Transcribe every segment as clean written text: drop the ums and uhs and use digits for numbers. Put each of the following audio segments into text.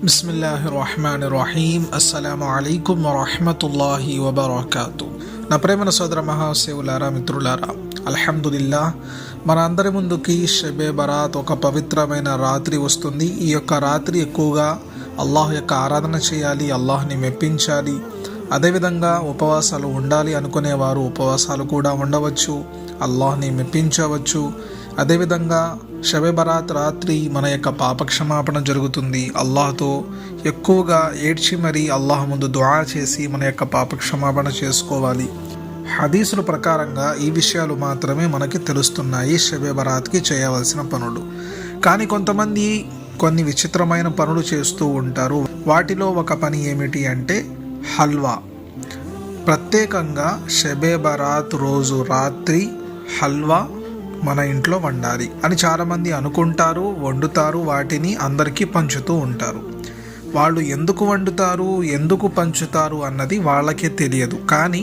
బిస్మిల్లాహిర్రహ్మానిర్రహీం. అస్సలాము అలైకుం వరహ్మతుల్లాహి వబరకాతు. నా ప్రేమన సోదర మహాసేవులారా, మిత్రులారా, అల్హమ్దులిల్లా, మన అందరి ముందుకి షబే బరాత్ ఒక పవిత్రమైన రాత్రి వస్తుంది. ఈ యొక్క రాత్రి ఎక్కువగా అల్లాహ్ యొక్క ఆరాధన చేయాలి, అల్లాహ్ని మెప్పించాలి. అదేవిధంగా ఉపవాసాలు ఉండాలి అనుకునేవారు ఉపవాసాలు కూడా ఉండవచ్చు, అల్లాహ్ని మెప్పించవచ్చు. అదేవిధంగా షబే బరాత్ రాత్రి మన యొక్క పాపక్షమాపణ జరుగుతుంది. అల్లాహ్తో ఎక్కువగా ఏడ్చి మరీ అల్లాహ్ ముందు దుఆ చేసి మన యొక్క పాపక్షమాపణ చేసుకోవాలి. హదీసుల ప్రకారంగా ఈ విషయాలు మాత్రమే మనకి తెలుస్తున్నాయి షబే బరాత్కి చేయవలసిన పనులు. కానీ కొంతమంది కొన్ని విచిత్రమైన పనులు చేస్తూ ఉంటారు. వాటిలో ఒక పని ఏమిటి అంటే హల్వా. ప్రత్యేకంగా షబే బరాత్ రోజు రాత్రి హల్వా మన ఇంట్లో వండాలి అని చాలామంది అనుకుంటారు, వండుతారు, వాటిని అందరికీ పంచుతూ ఉంటారు. వాళ్ళు ఎందుకు వండుతారు, ఎందుకు పంచుతారు అన్నది వాళ్ళకే తెలియదు. కానీ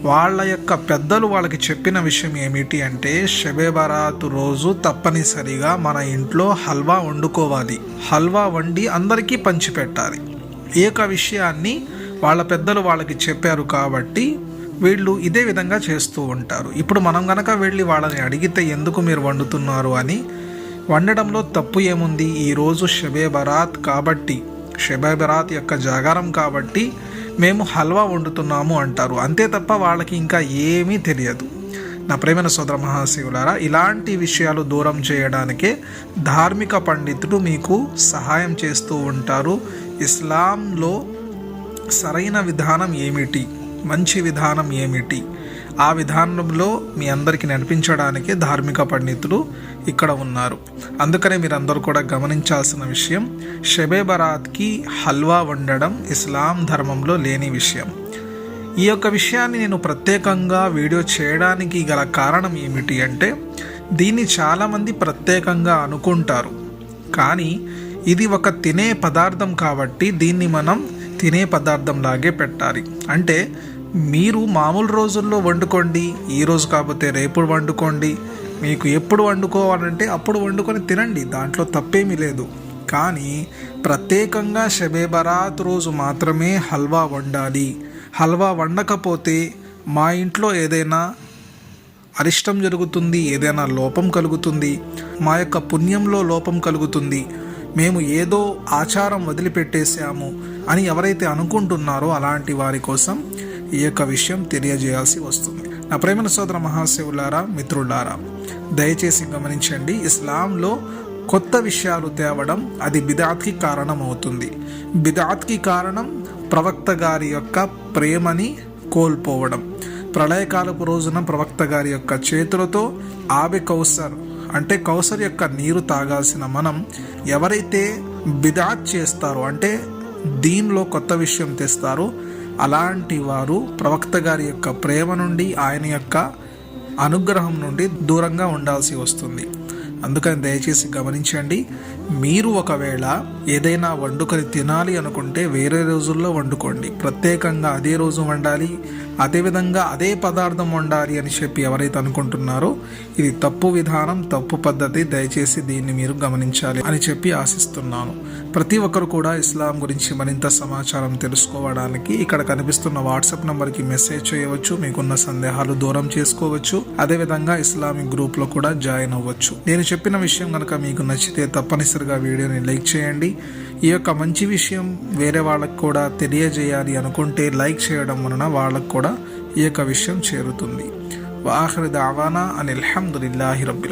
వాళ్ళ యొక్క పెద్దలు వాళ్ళకి చెప్పిన విషయం ఏమిటి అంటే షబే బరాత్ రోజు తప్పనిసరిగా మన ఇంట్లో హల్వా వండుకోవాలి, హల్వా వండి అందరికీ పంచిపెట్టాలి. ఈ యొక్క విషయాన్ని వాళ్ళ పెద్దలు వాళ్ళకి చెప్పారు కాబట్టి వీళ్ళు ఇదే విధంగా చేస్తూ ఉంటారు. ఇప్పుడు మనం గనక వెళ్ళి వాళ్ళని అడిగితే ఎందుకు మీరు వండుతున్నారు అని, వండడంలో తప్పు ఏముంది, ఈరోజు షబే బరాత్ కాబట్టి, షబే బరాత్ యొక్క జాగారం కాబట్టి మేము హల్వా వండుతున్నాము అంటారు. అంతే తప్ప వాళ్ళకి ఇంకా ఏమీ తెలియదు. నా ప్రేమైన సోదర మహాశివులారా, ఇలాంటి విషయాలు దూరం చేయడానికే ధార్మిక పండితులు మీకు సహాయం చేస్తూ ఉంటారు. ఇస్లాంలో సరైన విధానం ఏమిటి, మంచి విధానం ఏమిటి, ఆ విధానంలో మీ అందరికీ నడిపించడానికి ధార్మిక పండితులు ఇక్కడ ఉన్నారు. అందుకనే మీరందరూ కూడా గమనించాల్సిన విషయం, షబే బరాత్కి హల్వా వండడం ఇస్లాం ధర్మంలో లేని విషయం. ఈ యొక్క విషయాన్ని నేను ప్రత్యేకంగా వీడియో చేయడానికి గల కారణం ఏమిటి అంటే, దీన్ని చాలామంది ప్రత్యేకంగా అనుకుంటారు. కానీ ఇది ఒక తినే పదార్థం కాబట్టి దీన్ని మనం తినే పదార్థంలాగే పెట్టాలి. అంటే మీరు మామూలు రోజుల్లో వండుకోండి, ఈరోజు కాకపోతే రేపు వండుకోండి, మీకు ఎప్పుడు వండుకోవాలంటే అప్పుడు వండుకొని తినండి, దాంట్లో తప్పేమీ లేదు. కానీ ప్రత్యేకంగా షబే బరాత్ రోజు మాత్రమే హల్వా వండాలి, హల్వా వండకపోతే మా ఇంట్లో ఏదైనా అరిష్టం జరుగుతుంది, ఏదైనా లోపం కలుగుతుంది, మా యొక్క పుణ్యంలో లోపం కలుగుతుంది, మేము ఏదో ఆచారం వదిలిపెట్టేసాము అని ఎవరైతే అనుకుంటున్నారో అలాంటి వారి కోసం ఈ యొక్క విషయం తెలియజేయాల్సి వస్తుంది. నా ప్రేమ సోదర మహాశివులారా, మిత్రులారా, దయచేసి గమనించండి. ఇస్లాంలో కొత్త విషయాలు తేవడం అది బిదాత్కి కారణం అవుతుంది. బిదాత్కి కారణం ప్రవక్త గారి యొక్క ప్రేమని కోల్పోవడం. ప్రళయకాలపు రోజున ప్రవక్త గారి యొక్క చేతులతో ఆబె కౌసర్ అంటే కౌసర్ యొక్క నీరు తాగాల్సిన మనం ఎవరైతే బిదాత్ చేస్తారో అంటే దీనిలో కొత్త విషయం తెస్తారో అలాంటి వారు ప్రవక్త గారి యొక్క ప్రేమ నుండి, ఆయన యొక్క అనుగ్రహం నుండి దూరంగా ఉండాల్సి వస్తుంది. అందుకని దయచేసి గమనించండి. మీరు ఒకవేళ ఏదైనా వండుకొని తినాలి అనుకుంటే వేరే రోజుల్లో వండుకోండి, ప్రత్యేకంగా అదే రోజు వండాలి, అదేవిధంగా అదే పదార్థం వండాలి అని చెప్పి ఎవరైతే అనుకుంటున్నారో ఇది తప్పు విధానం, తప్పు పద్ధతి. దయచేసి దీన్ని మీరు గమనించాలి అని చెప్పి ఆశిస్తున్నాను. ప్రతి ఒక్కరు కూడా ఇస్లాం గురించి మరింత సమాచారం తెలుసుకోవడానికి ఇక్కడ కనిపిస్తున్న వాట్సాప్ నంబర్కి మెసేజ్ చేయవచ్చు, మీకున్న సందేహాలు దూరం చేసుకోవచ్చు. అదేవిధంగా ఇస్లామిక్ గ్రూప్లో కూడా జాయిన్ అవ్వచ్చు. నేను చెప్పిన విషయం కనుక మీకు నచ్చితే తప్పనిసరిగా వీడియోని లైక్ చేయండి. ఈ యొక్క మంచి విషయం వేరే వాళ్ళకు కూడా తెలియజేయాలి అనుకుంటే లైక్ చేయడం వలన వాళ్ళకు కూడా ఈ యొక్క విషయం చేరుతుంది. వాఖిర్ దావానా అనిల్ హమ్దులిల్లాహి రబ్బిల్